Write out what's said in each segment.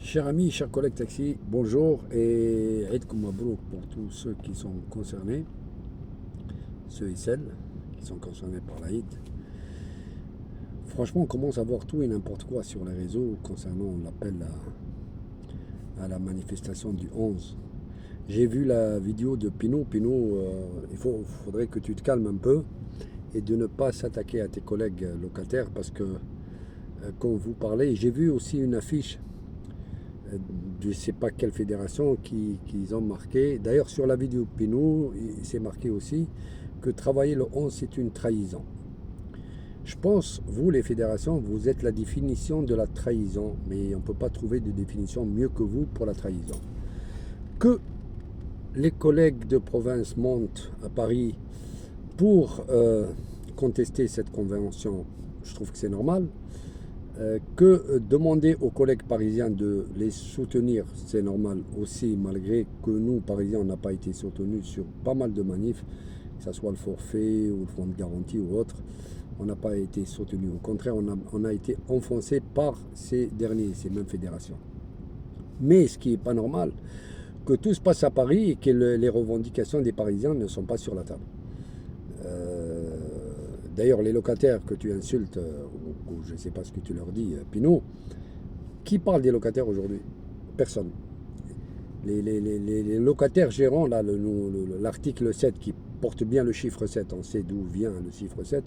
Chers amis, chers collègues taxi, bonjour et Eid Mabrouk pour tous ceux qui sont concernés, ceux et celles qui sont concernés par l'Aïd. Franchement, on commence à voir tout et n'importe quoi sur les réseaux concernant l'appel à la manifestation du 11. J'ai vu la vidéo de Pinot. Pinot, il faudrait que tu te calmes un peu et de ne pas s'attaquer à tes collègues locataires parce que quand vous parlez, j'ai vu aussi une affiche je ne sais pas quelle fédération qu'ils ont marqué. D'ailleurs, sur la vidéo de Pinot, c'est marqué aussi que travailler le 11, c'est une trahison. Je pense, vous, les fédérations, vous êtes la définition de la trahison, mais on ne peut pas trouver de définition mieux que vous pour la trahison. Que les collègues de province montent à Paris pour contester cette convention, je trouve que c'est normal. Que demander aux collègues parisiens de les soutenir, c'est normal aussi, malgré que nous, Parisiens, on n'a pas été soutenus sur pas mal de manifs, que ce soit le forfait ou le fonds de garantie ou autre, on n'a pas été soutenus. Au contraire, on a été enfoncés par ces mêmes fédérations. Mais ce qui n'est pas normal, que tout se passe à Paris et que les revendications des Parisiens ne sont pas sur la table. D'ailleurs, les locataires que tu insultes, ou je ne sais pas ce que tu leur dis, Pinot, qui parle des locataires aujourd'hui? Personne. Les locataires gérants, là, l'article 7 qui porte bien le chiffre 7, on sait d'où vient le chiffre 7.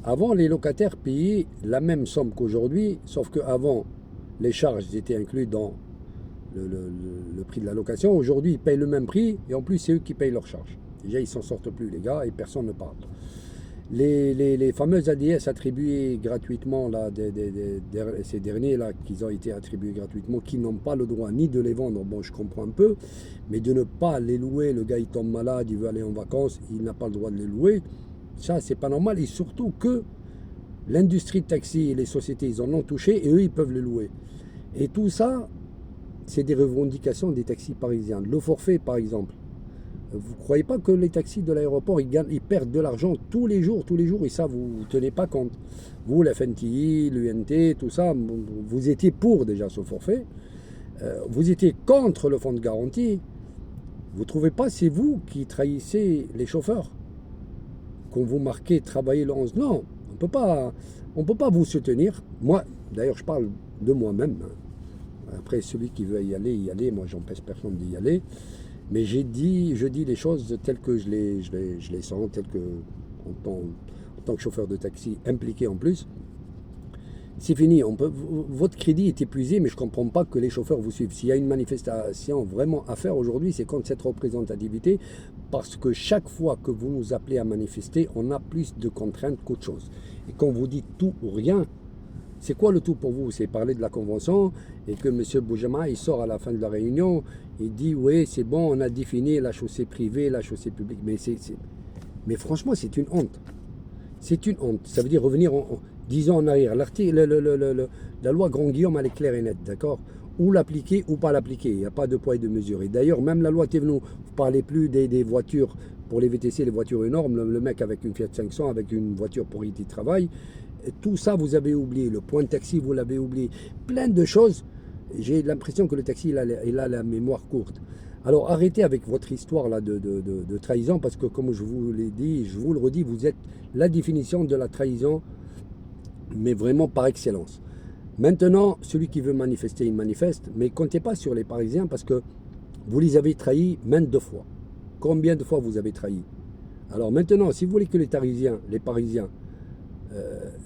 Avant, les locataires payaient la même somme qu'aujourd'hui, sauf qu'avant, les charges étaient incluses dans le prix de la location. Aujourd'hui, ils payent le même prix et en plus, c'est eux qui payent leurs charges. Déjà, ils ne s'en sortent plus, les gars, et personne ne parle. Les fameuses ADS attribuées gratuitement, là, ces derniers là, qui ont été attribués gratuitement, qui n'ont pas le droit ni de les vendre, bon, je comprends un peu, mais de ne pas les louer, le gars, il tombe malade, il veut aller en vacances, il n'a pas le droit de les louer, ça, c'est pas normal, et surtout que l'industrie de taxi et les sociétés, ils en ont touché, et eux, ils peuvent les louer. Et tout ça, c'est des revendications des taxis parisiens. Le forfait, par exemple. Vous ne croyez pas que les taxis de l'aéroport, ils perdent de l'argent tous les jours, et ça, vous ne tenez pas compte. Vous, la FNTI, l'UNT, tout ça, vous étiez pour déjà ce forfait. Vous étiez contre le fonds de garantie. Vous ne trouvez pas, c'est vous qui trahissez les chauffeurs quand vous marquez travailler le 11. Non, on ne peut pas vous soutenir. Moi, d'ailleurs, je parle de moi-même. Après, celui qui veut y aller, moi, j'empêche personne d'y aller. Mais je dis les choses telles que je les sens, telles que, en tant que chauffeur de taxi impliqué en plus. C'est fini, votre crédit est épuisé, mais je ne comprends pas que les chauffeurs vous suivent. S'il y a une manifestation vraiment à faire aujourd'hui, c'est contre cette représentativité, parce que chaque fois que vous nous appelez à manifester, on a plus de contraintes qu'autre chose. Et quand vous dites tout ou rien, c'est quoi le tout pour vous? C'est parler de la convention et que M. Boujama, il sort à la fin de la réunion, il dit oui, c'est bon, on a défini la chaussée privée, la chaussée publique. Mais franchement, c'est une honte. C'est une honte. Ça veut dire revenir 10 ans en arrière. La loi Grand-Guillaume, elle est claire et nette, d'accord? Ou l'appliquer ou pas l'appliquer. Il n'y a pas de poids et de mesure. Et d'ailleurs, même la loi Thévenot, vous ne parlez plus des voitures pour les VTC, les voitures énormes, le mec avec une Fiat 500, avec une voiture pour y travail. Tout ça, vous avez oublié. Le point de taxi, vous l'avez oublié. Plein de choses. J'ai l'impression que le taxi, il a la mémoire courte. Alors, arrêtez avec votre histoire là de trahison, parce que, comme je vous l'ai dit, je vous le redis, vous êtes la définition de la trahison, mais vraiment par excellence. Maintenant, celui qui veut manifester, il manifeste, mais comptez pas sur les Parisiens, parce que vous les avez trahis maintes de fois. Combien de fois vous avez trahi? Alors maintenant, si vous voulez que les Parisiens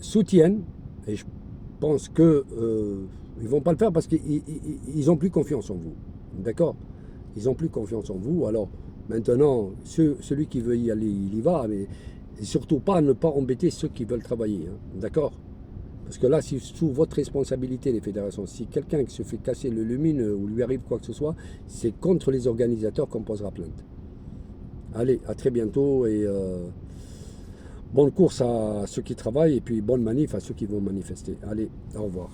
soutiennent, et je pense que ils vont pas le faire parce qu'ils n'ont plus confiance en vous, d'accord? Ils n'ont plus confiance en vous. Alors maintenant, celui qui veut y aller, il y va, mais surtout pas ne pas embêter ceux qui veulent travailler, hein, d'accord? Parce que là, c'est sous votre responsabilité, les fédérations. Si quelqu'un qui se fait casser le lumine ou lui arrive quoi que ce soit, c'est contre les organisateurs qu'on posera plainte. Allez, à très bientôt et bonne course à ceux qui travaillent et puis bonne manif à ceux qui vont manifester. Allez, au revoir.